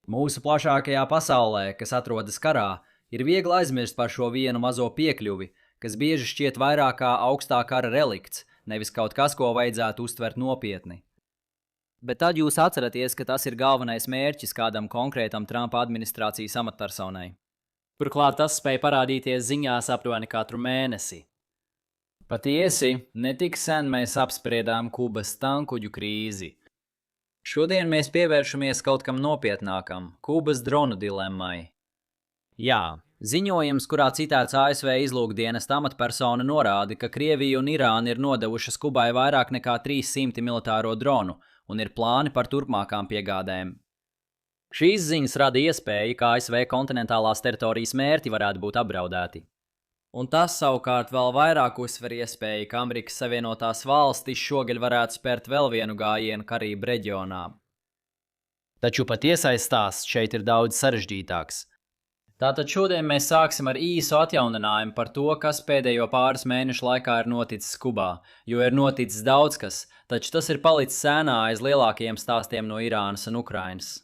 Mūsu plašākajā pasaulē, kas atrodas karā, ir viegli aizmirst par šo vienu mazo piekļuvi, kas bieži šķiet vairāk kā augstā kara relikts, nevis kaut kas, ko vajadzētu uztvert nopietni. Bet tad jūs atceraties, ka tas ir galvenais mērķis kādam konkrētam Trumpa administrācijas amatpersonai. Turklāt tas spēja parādīties ziņās aptuveni katru mēnesi. Patiesi, netik sen mēs apspriedām Kubas tankuģu krīzi. Šodien mēs pievēršamies kaut kam nopietnākam – Kubas dronu dilemmai. Jā, ziņojums, kurā citēts ASV izlūkdienesta amatpersona norāda, ka Krievija un Irāna ir nodevušas Kubai vairāk nekā 300 militāro dronu un ir plāni par turpmākām piegādēm. Šīs ziņas rada iespēju, ka ASV kontinentālās teritorijas mērķi varētu būt apdraudēti. Un tas savukārt vēl vairāk uzsver iespēju, ka Amerikas Savienotās valstis šogad varētu spērt vēl vienu gājienu Karību reģionā. Taču patiesais stāsts šeit ir daudz sarežģītāks. Tātad šodien mēs sāksim ar īsu atjauninājumu par to, kas pēdējo pāris mēnešu laikā ir noticis Kubā, jo ir noticis daudz kas, taču tas ir palicis sēnā aiz lielākajiem stāstiem no Irānas un Ukrainas.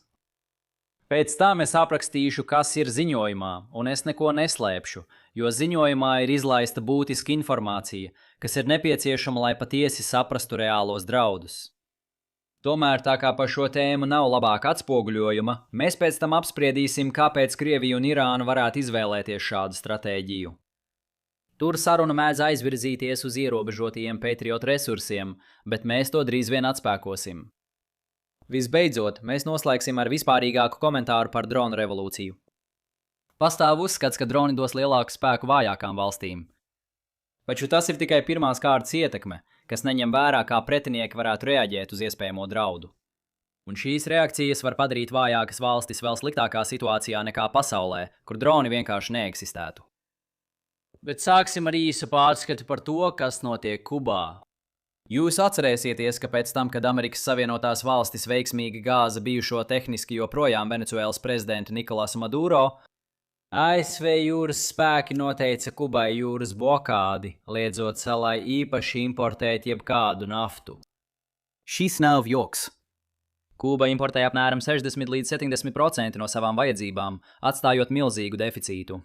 Pēc tam es aprakstīšu, kas ir ziņojumā, un es neko neslēpšu, jo ziņojumā ir izlaista būtiska informācija, kas ir nepieciešama, lai patiesi saprastu reālos draudus. Tomēr, tā kā par šo tēmu nav labāka atspoguļojuma, mēs pēc tam apspriedīsim, kāpēc Krievija un Irāna varētu izvēlēties šādu stratēģiju. Tur saruna mēdz aizvirzīties uz ierobežotajiem Patriot resursiem, bet mēs to drīz vien atspēkosim. Visbeidzot, mēs noslēgsim ar vispārīgāku komentāru par dronu revolūciju. Pastāv uzskats, ka droni dos lielāku spēku vājākām valstīm. Taču tas ir tikai pirmās kārtas ietekme, kas neņem vērā, kā pretinieki varētu reaģēt uz iespējamo draudu. Un šīs reakcijas var padarīt vājākas valstis vēl sliktākā situācijā nekā pasaulē, kur droni vienkārši neeksistētu. Bet sāksim ar īsu pārskatu par to, kas notiek Kubā. Jūs atcerēsieties, ka pēc tam, kad Amerikas Savienotās valstis veiksmīgi gāza bijušo tehniski joprojām Venecuēlas prezidentu Nikolasu Maduro, ASV jūras spēki noteica Kubai jūras blokādi, liedzot salai īpaši importēt jebkādu naftu. Šis nav joks. Kuba importē apmēram 60 līdz 70% no savām vajadzībām, atstājot milzīgu deficītu.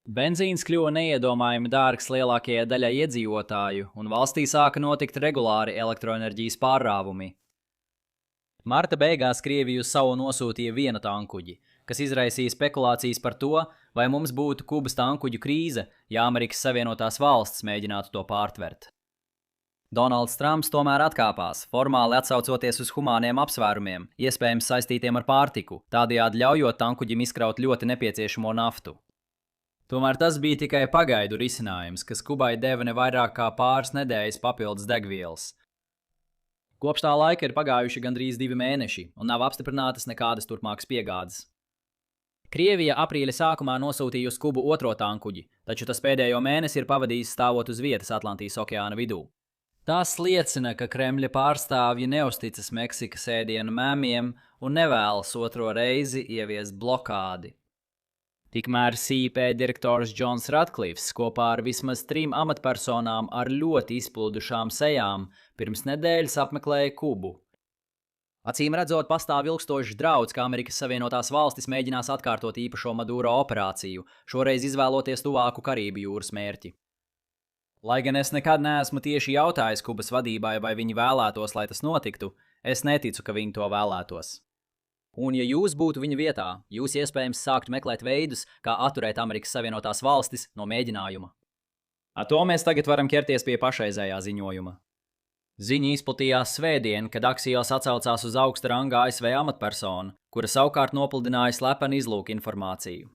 Benzīns kļuva neiedomājami dārgs lielākajai daļai iedzīvotāju, un valstī sāka notikt regulāri elektroenerģijas pārrāvumi. Marta beigās Krievija uz savu nosūtīja vienu tankuģi, kas izraisīja spekulācijas par to, vai mums būtu Kubas tankuģu krīze, ja Amerikas Savienotās valsts mēģinātu to pārtvert. Donalds Trumps tomēr atkāpās, formāli atsaucoties uz humāniem apsvērumiem, iespējams saistītiem ar pārtiku, tādējādi ļaujot tankuģim izkraut ļoti nepieciešamo naftu. Tomēr tas bija tikai pagaidu risinājums, kas Kubai deva ne vairāk kā pāris nedēļas papildus degvielas. Kopš tā laika ir pagājuši gandrīz 2 mēneši, un nav apstiprinātas nekādas turpmākas piegādes. Krievija aprīļa sākumā nosūtīja uz Kubu otro tankuģi, taču tas pēdējo mēnesi ir pavadījis stāvot uz vietas Atlantijas okeāna vidū. Tas liecina, ka Kremļa pārstāvji neusticas Meksikas ēdienu mēmiem un nevēlas otro reizi ieviest blokādi. Tikmēr CIP direktors Džons Ratklifs kopā ar vismaz 3 amatpersonām ar ļoti izplūdušām sejām pirms nedēļas apmeklēja Kubu. Acīm redzot, pastāv ilgstošs drauds, ka Amerikas Savienotās valstis mēģinās atkārtot īpašo Maduro operāciju, šoreiz izvēloties tuvāku Karību jūras mērķi. Lai gan es nekad neesmu tieši jautājis Kubas vadībai, vai viņi vēlētos, lai tas notiktu, es neticu, ka viņi to vēlētos. Un ja jūs būtu viņa vietā, jūs iespējams sāktu meklēt veidus, kā atturēt Amerikas Savienotās valstis no mēģinājuma. Ar to mēs tagad varam ķerties pie pašreizējā ziņojuma. Ziņa izplatījās svētdien, kad Axios atsaucās uz augsta ranga ASV amatpersonu, kura savukārt nopludināja slepenu izlūku informāciju.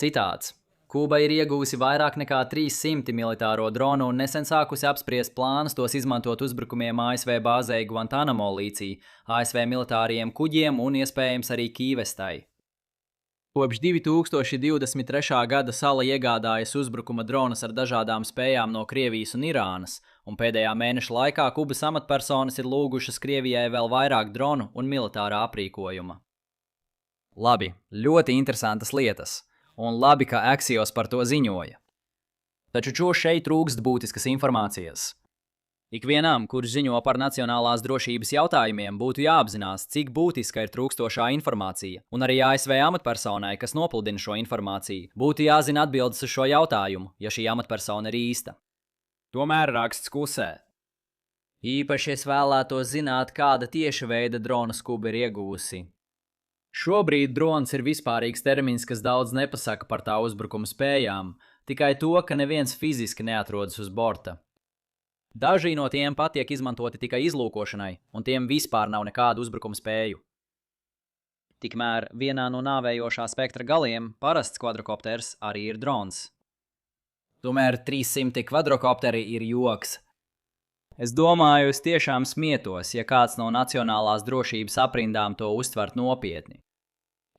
Citāts. Kuba ir iegūsi vairāk nekā 300 militāro dronu un nesen sākusi apspriest plānus tos izmantot uzbrukumiem ASV bāzei Guantanamo līcī, ASV militāriem kuģiem un iespējams arī Kīvestai. Kopš 2023. gada sala iegādājas uzbrukuma dronus ar dažādām spējām no Krievijas un Irānas, un pēdējā mēneša laikā Kubas amatpersonas ir lūgušas Krievijai vēl vairāk dronu un militārā aprīkojuma. Labi, ļoti interesantas lietas. Un labi, ka Axios par to ziņoja. Taču šeit trūkst būtiskas informācijas. Ikvienam, kurš ziņo par nacionālās drošības jautājumiem, būtu jāapzinās, cik būtiska ir trūkstošā informācija, un arī ASV amatpersonai, kas nopludina šo informāciju, būtu jāzina atbildes uz šo jautājumu, ja šī amatpersona ir īsta. Tomēr raksts klusē. Īpaši es vēlētos zināt, kāda tieša veida drona skuba ir iegūsi. Šobrīd drons ir vispārīgs termins, kas daudz nepasaka par tā uzbrukuma spējām, tikai to, ka neviens fiziski neatrodas uz borta. Daži no tiem pat tiek izmantoti tikai izlūkošanai, un tiem vispār nav nekādu uzbrukuma spēju. Tikmēr vienā no nāvējošā spektra galiem parasts kvadrokopters arī ir drons. Tomēr 300 kvadrokopteri ir joks. Es domāju, es tiešām smietos, ja kāds no nacionālās drošības aprindām to uztvert nopietni.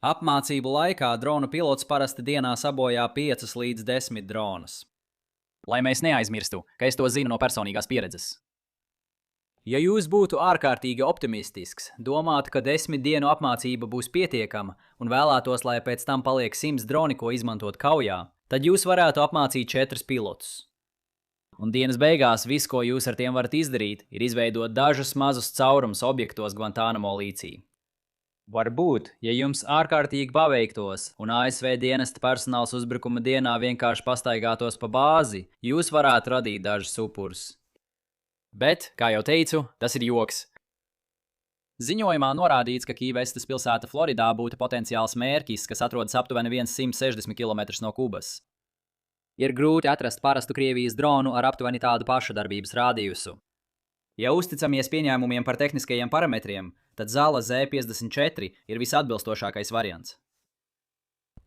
Apmācību laikā dronu pilots parasti dienā sabojā 5 līdz 10 dronus. Lai mēs neaizmirstu, ka es to zinu no personīgās pieredzes. Ja jūs būtu ārkārtīgi optimistisks, domātu, ka 10 dienu apmācība būs pietiekama un vēlētos, lai pēc tam paliek 100 droni, ko izmantot kaujā, tad jūs varētu apmācīt 4 pilotus. Un dienas beigās viss, ko jūs ar tiem varat izdarīt, ir izveidot dažus mazus caurumus objektos Guantanamo līcī. Varbūt, ja jums ārkārtīgi paveiktos un ASV dienesta personāls uzbrukuma dienā vienkārši pastaigātos pa bāzi, jūs varētu radīt dažus upurus. Bet, kā jau teicu, tas ir joks. Ziņojumā norādīts, ka Kīvestas pilsēta Floridā būtu potenciāls mērķis, kas atrodas aptuveni 160 km no Kubas. Ir grūti atrast parastu Krievijas dronu ar aptuveni tādu pašu darbības rādījusu. Ja uzticamies pieņēmumiem par tehniskajiem parametriem, tad Zala Z54 ir visatbilstošākais variants.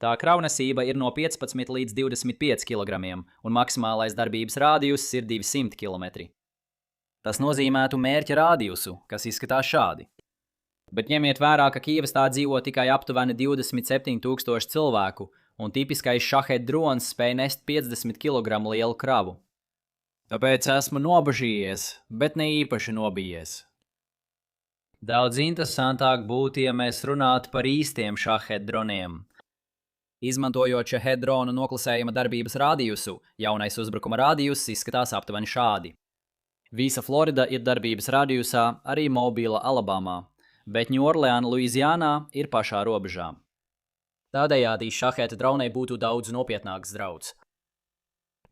Tā kravnesība ir no 15 līdz 25 kg, un maksimālais darbības rādijus ir 200 km. Tas nozīmētu mērķa rādījusu, kas izskatās šādi. Bet ņemiet vērā, ka Kīvestā dzīvo tikai aptuveni 27,000 cilvēku, un tipiskais šahed drons spēj nest 50 kg lielu kravu. Tāpēc esmu nobažījies, bet ne īpaši nobijies. Daudz interesantāk būtu, ja mēs runātu par īstiem šahed droniem. Izmantojot šahed dronu noklusējuma darbības rādījusu, jaunais uzbrukuma rādījus izskatās aptuveni šādi. Visa Florida ir darbības rādījusā, arī Mobila Alabamā, bet Ņūorleāna Luizijānā ir pašā robežā. Tādējādi šaheta dronei būtu daudz nopietnāks drauds.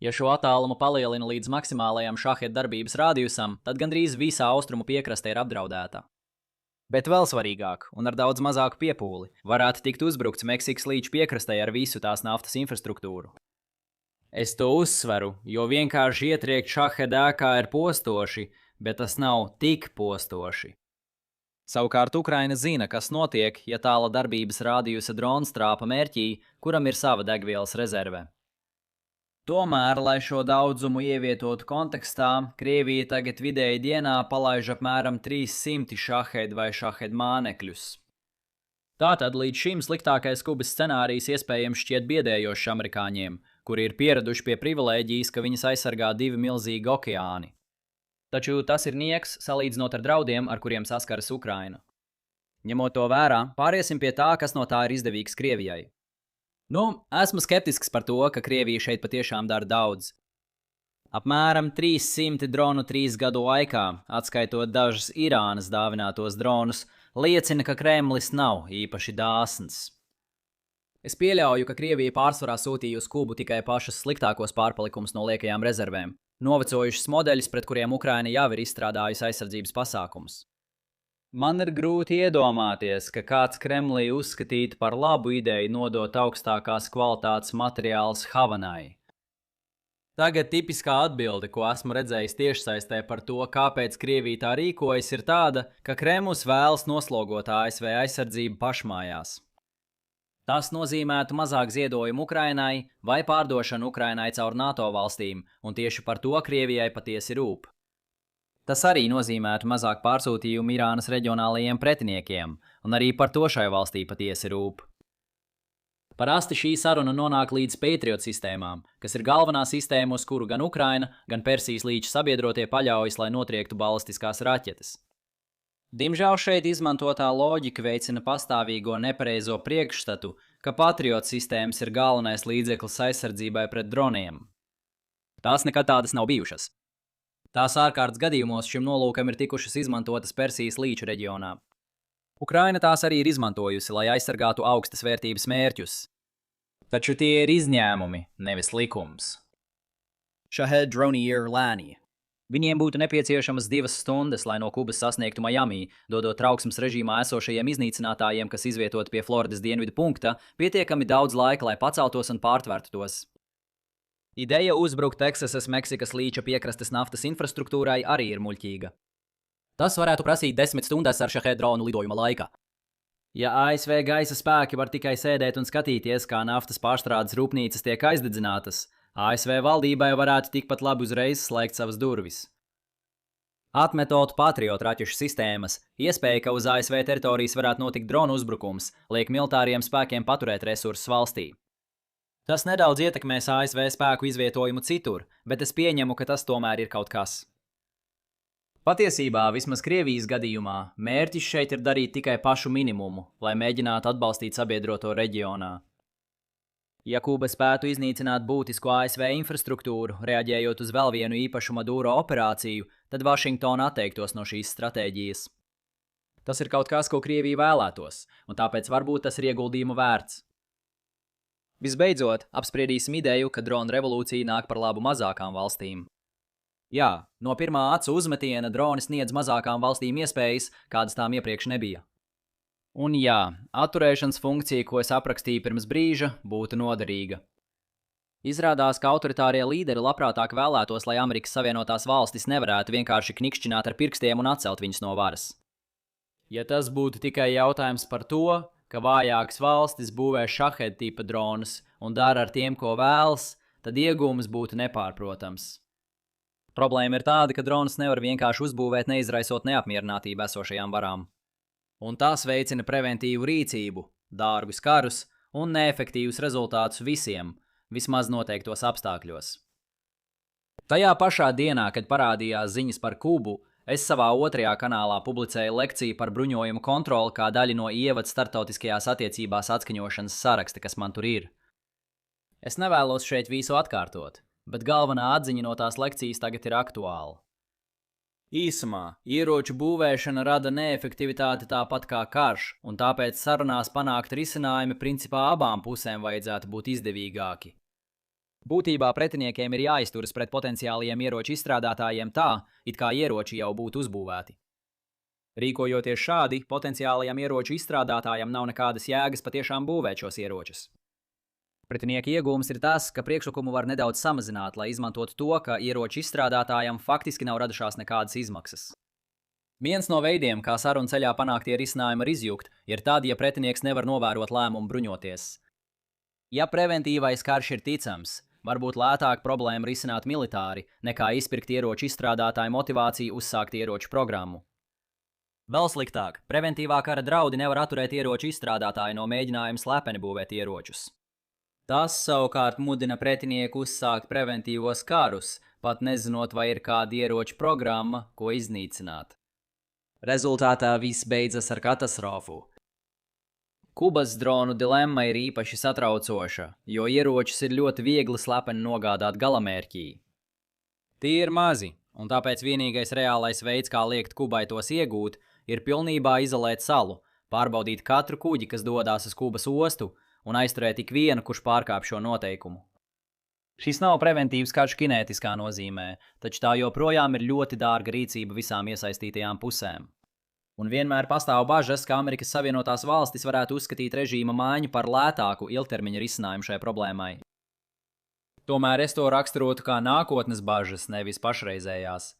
Ja šo attālumu palielina līdz maksimālajam šaheta darbības rādījusam, tad gandrīz visā austrumu piekraste ir apdraudēta. Bet vēl svarīgāk, un ar daudz mazāku piepūli, varētu tikt uzbrukts Meksikas līča piekrastē ar visu tās naftas infrastruktūru. Es to uzsveru, jo vienkārši ietriekt šaheda ēkā ir postoši, bet tas nav tik postoši. Savukārt Ukraina zina, kas notiek, ja tāla darbības rādījusa drons trāpa mērķī, kuram ir sava degvielas rezerve. Tomēr, lai šo daudzumu ievietotu kontekstā, Krievija tagad vidēji dienā palaiž apmēram 300 šahed vai šahed mānekļus. Tātad līdz šim sliktākais Kubas scenārijs iespējams šķiet biedējošs amerikāņiem, kuri ir pieraduši pie privilēģijas, ka viņas aizsargā 2 milzīgi okeāni. Taču tas ir nieks salīdzinot ar draudiem, ar kuriem saskaras Ukraina. Ņemot to vērā, pāriesim pie tā, kas no tā ir izdevīgs Krievijai. Esmu skeptisks par to, ka Krievija šeit patiešām dara daudz. Apmēram 300 dronu 3 gadu laikā, atskaitot dažus Irānas dāvinātos dronus, liecina, ka Kremlis nav īpaši dāsns. Es pieļauju, ka Krievija pārsvarā sūtīja uz Kubu tikai pašas sliktākos pārpalikumus no liekajām rezervēm, novecojušas modeļus, pret kuriem Ukraina jau ir izstrādājusi aizsardzības pasākumus. Man ir grūti iedomāties, ka kāds Kremlī uzskatītu par labu ideju nodot augstākās kvalitātes materiālus Havanai. Tagad tipiskā atbilde, ko esmu redzējis tiešsaistē par to, kāpēc Krievija tā rīkojas, ir tāda, ka Kremlis vēlas noslogot ASV aizsardzību pašmājās. Tas nozīmētu mazāk ziedojumu Ukrainai vai pārdošanu Ukrainai caur NATO valstīm, un tieši par to Krievijai patiesi rūp. Tas arī nozīmētu mazāk pārsūtījumu Irānas reģionālajiem pretiniekiem, un arī par to šai valstī patiesi rūp. Parasti šī saruna nonāk līdz Patriot sistēmām, kas ir galvenā sistēma, uz kuru gan Ukraina, gan Persijas līča sabiedrotie paļaujas, lai notriektu balistiskās raķetes. Diemžēl šeit izmantotā loģika veicina pastāvīgo nepareizo priekšstatu, ka Patriot sistēmas ir galvenais līdzeklis aizsardzībai pret droniem. Tās nekad tādas nav bijušas. Tās ārkārtas gadījumos šim nolūkam ir tikušas izmantotas Persijas līča reģionā. Ukraina tās arī ir izmantojusi, lai aizsargātu augstas vērtības mērķus. Taču tie ir izņēmumi, nevis likums. Shahed droni ir lēni. Viņiem būtu nepieciešamas 2 stundas, lai no Kubas sasniegtu Miami, dodot trauksmes režīmā esošajiem iznīcinātājiem, kas izvietot pie Floridas dienvidu punkta, pietiekami daudz laika, lai paceltos un pārtvertu tos. Ideja uzbrukt Teksasas Meksikas līča piekrastes naftas infrastruktūrai arī ir muļķīga. Tas varētu prasīt 10 stundas ar Shahed dronu lidojuma laika. Ja ASV gaisa spēki var tikai sēdēt un skatīties, kā naftas pārstrādes rūpnīcas tiek aizdedzinātas, ASV valdībai varētu tikpat labi uzreiz slēgt savas durvis. Atmetot Patriot raķešu sistēmas, iespēja, ka uz ASV teritorijas varētu notikt dronu uzbrukums, liek militāriem spēkiem paturēt resursus valstī. Tas nedaudz ietekmēs ASV spēku izvietojumu citur, bet es pieņemu, ka tas tomēr ir kaut kas. Patiesībā, vismaz Krievijas gadījumā, mērķis šeit ir darīt tikai pašu minimumu, lai mēģinātu atbalstīt sabiedroto reģionā. Ja Kuba spētu iznīcināt būtisku ASV infrastruktūru, reaģējot uz vēl vienu īpašu Maduro operāciju, tad Vašingtona atteiktos no šīs stratēģijas. Tas ir kaut kas, ko Krievija vēlētos, un tāpēc varbūt tas ir ieguldījumu vērts. Visbeidzot, apspriedīsim ideju, ka drona revolūcija nāk par labu mazākām valstīm. Jā, no pirmā acu uzmetiena droni sniedz mazākām valstīm iespējas, kādas tām iepriekš nebija. Un jā, atturēšanas funkcija, ko es aprakstīju pirms brīža, būtu noderīga. Izrādās, ka autoritārie līderi labprātāk vēlētos, lai Amerikas Savienotās valstis nevarētu vienkārši knikšķināt ar pirkstiem un atcelt viņus no varas. Ja tas būtu tikai jautājums par to, ka vājākas valstis būvē Shahed tipa dronus un dara ar tiem, ko vēlas, tad iegūms būtu nepārprotams. Problēma ir tāda, ka dronus nevar vienkārši uzbūvēt, neizraisot neapmierinātību esošajām varām. Un tās veicina preventīvu rīcību, dārgus karus un neefektīvus rezultātus visiem, vismaz noteiktos apstākļos. Tajā pašā dienā, kad parādījās ziņas par Kubu, es savā 2. kanālā publicēju lekciju par bruņojumu kontroli kā daļu no ievada starptautiskajās attiecībās atskaņošanas saraksta, kas man tur ir. Es nevēlos šeit visu atkārtot, bet galvenā atziņa no tās lekcijas tagad ir aktuāla. Īsumā, ieroču būvēšana rada neefektivitāti tāpat kā karš, un tāpēc sarunās panākt risinājumi principā abām pusēm vajadzētu būt izdevīgāki. Būtībā pretiniekiem ir jāizturas pret potenciāliem ieroču izstrādātājiem tā, it kā ieroči jau būtu uzbūvēti. Rīkojoties šādi, potenciālajam ieroču izstrādātājam nav nekādas jēgas patiešām būvēt šos ieročus. Pretinieka iegūms ir tas, ka priekšlikumu var nedaudz samazināt, lai izmantotu to, ka ieroču izstrādātājam faktiski nav radušās nekādas izmaksas. Viens no veidiem, kā sarunu ceļā panāktie risinājumi var izjukt, ir tad, ja pretinieks nevar novērot lēmumu bruņoties. Ja preventīvais karš ir ticams, varbūt lētāk problēmu risināt militāri, nekā izpirkt ieroču izstrādātāju motivāciju uzsākt ieroču programmu. Vēl sliktāk, preventīvā kara draudi nevar atturēt ieroču izstrādātāju no mēģinājuma slepeni būvēt ieročus. Tas savukārt mudina pretinieku uzsākt preventīvos karus, pat nezinot, vai ir kāda ieroču programma, ko iznīcināt. Rezultātā viss beidzas ar katastrofu. Kubas dronu dilemma ir īpaši satraucoša, jo ieročus ir ļoti viegli slepeni nogādāt galamērķī. Tie ir mazi, un tāpēc vienīgais reālais veids, kā liekt Kubai tos iegūt, ir pilnībā izolēt salu, pārbaudīt katru kuģi, kas dodās uz Kubas ostu, un aizturēt ik vienu, kurš pārkāp šo noteikumu. Šis nav preventīvs karš kinētiskā nozīmē, taču tā joprojām ir ļoti dārga rīcība visām iesaistītajām pusēm. Un vienmēr pastāv bažas, ka Amerikas Savienotās valstis varētu uzskatīt režīma maiņu par lētāku ilgtermiņa risinājumu šai problēmai. Tomēr es to raksturotu kā nākotnes bažas, nevis pašreizējās.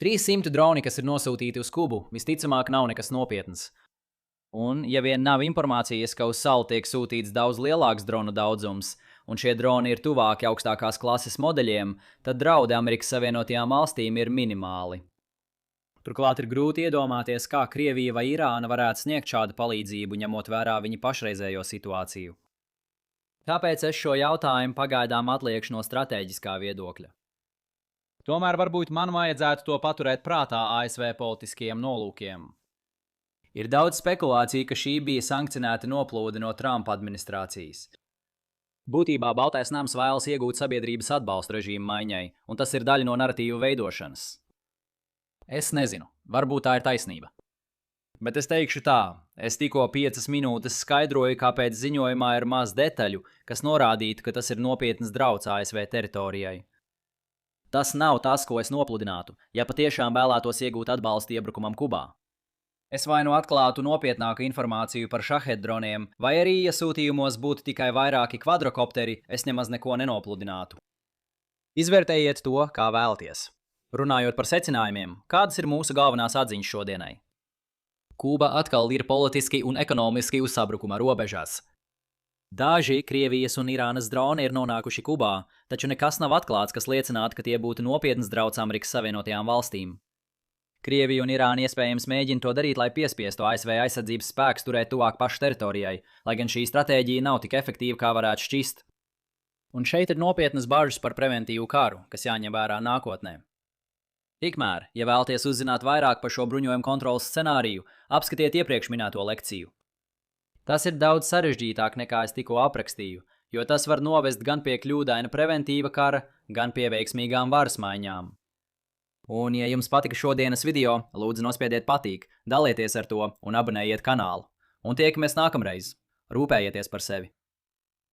300 droni, kas ir nosūtīti uz Kubu, visticamāk nav nekas nopietns. Un, ja vien nav informācijas, ka uz salu tiek sūtīts daudz lielāks dronu daudzums, un šie droni ir tuvāki augstākās klases modeļiem, tad draudi Amerikas Savienotajām valstīm ir minimāli. Turklāt ir grūti iedomāties, kā Krievija vai Irāna varētu sniegt šādu palīdzību, ņemot vērā viņa pašreizējo situāciju. Tāpēc es šo jautājumu pagaidām atliekšu no stratēģiskā viedokļa. Tomēr varbūt man vajadzētu to paturēt prātā ASV politiskajiem nolūkiem. Ir daudz spekulāciju, ka šī bija sankcionēta noplūde no Trumpa administrācijas. Būtībā Baltais nams vēlas iegūt sabiedrības atbalstu režīmu maiņai, un tas ir daļa no naratīvu veidošanas. Es nezinu, varbūt tā ir taisnība. Bet es teikšu tā, es tikko 5 minūtes skaidroju, kāpēc ziņojumā ir maz detaļu, kas norādītu, ka tas ir nopietns drauds ASV teritorijai. Tas nav tas, ko es nopludinātu, ja patiešām vēlētos iegūt atbalstu iebrukumam Kubā. Es vai nu atklātu nopietnāku informāciju par šahed droniem, vai arī iesūtījumos būtu tikai vairāki kvadrokopteri, es nemaz neko nenopludinātu. Izvērtējiet to, kā vēlaties. Runājot par secinājumiem, kādas ir mūsu galvenās atziņas šodienai? Kuba atkal ir politiski un ekonomiski uz sabrukuma robežās. Daži Krievijas un Irānas droni ir nonākuši Kubā, taču nekas nav atklāts, kas liecinātu, ka tie būtu nopietns drauds Amerikas Savienotajām valstīm. Krievija un Irāna iespējams mēģina to darīt, lai piespiestu ASV aizsardzības spēkus turēt tuvāk pašu teritorijai, lai gan šī stratēģija nav tik efektīva, kā varētu šķist. Un šeit ir nopietnas bažas par preventīvu karu, kas jāņem vērā nākotnē. Tikmēr, ja vēlaties uzzināt vairāk par šo bruņojumu kontrolas scenāriju, apskatiet iepriekš minēto lekciju. Tas ir daudz sarežģītāk nekā es tikko aprakstīju, jo tas var novest gan pie kļūdaina preventīva kara, gan pie veiksmīgām varas maiņām. Un, ja jums patika šodienas video, lūdzu nospiediet patīk, dalieties ar to un abonējiet kanālu. Un tiekamies nākamreiz. Rūpējieties par sevi!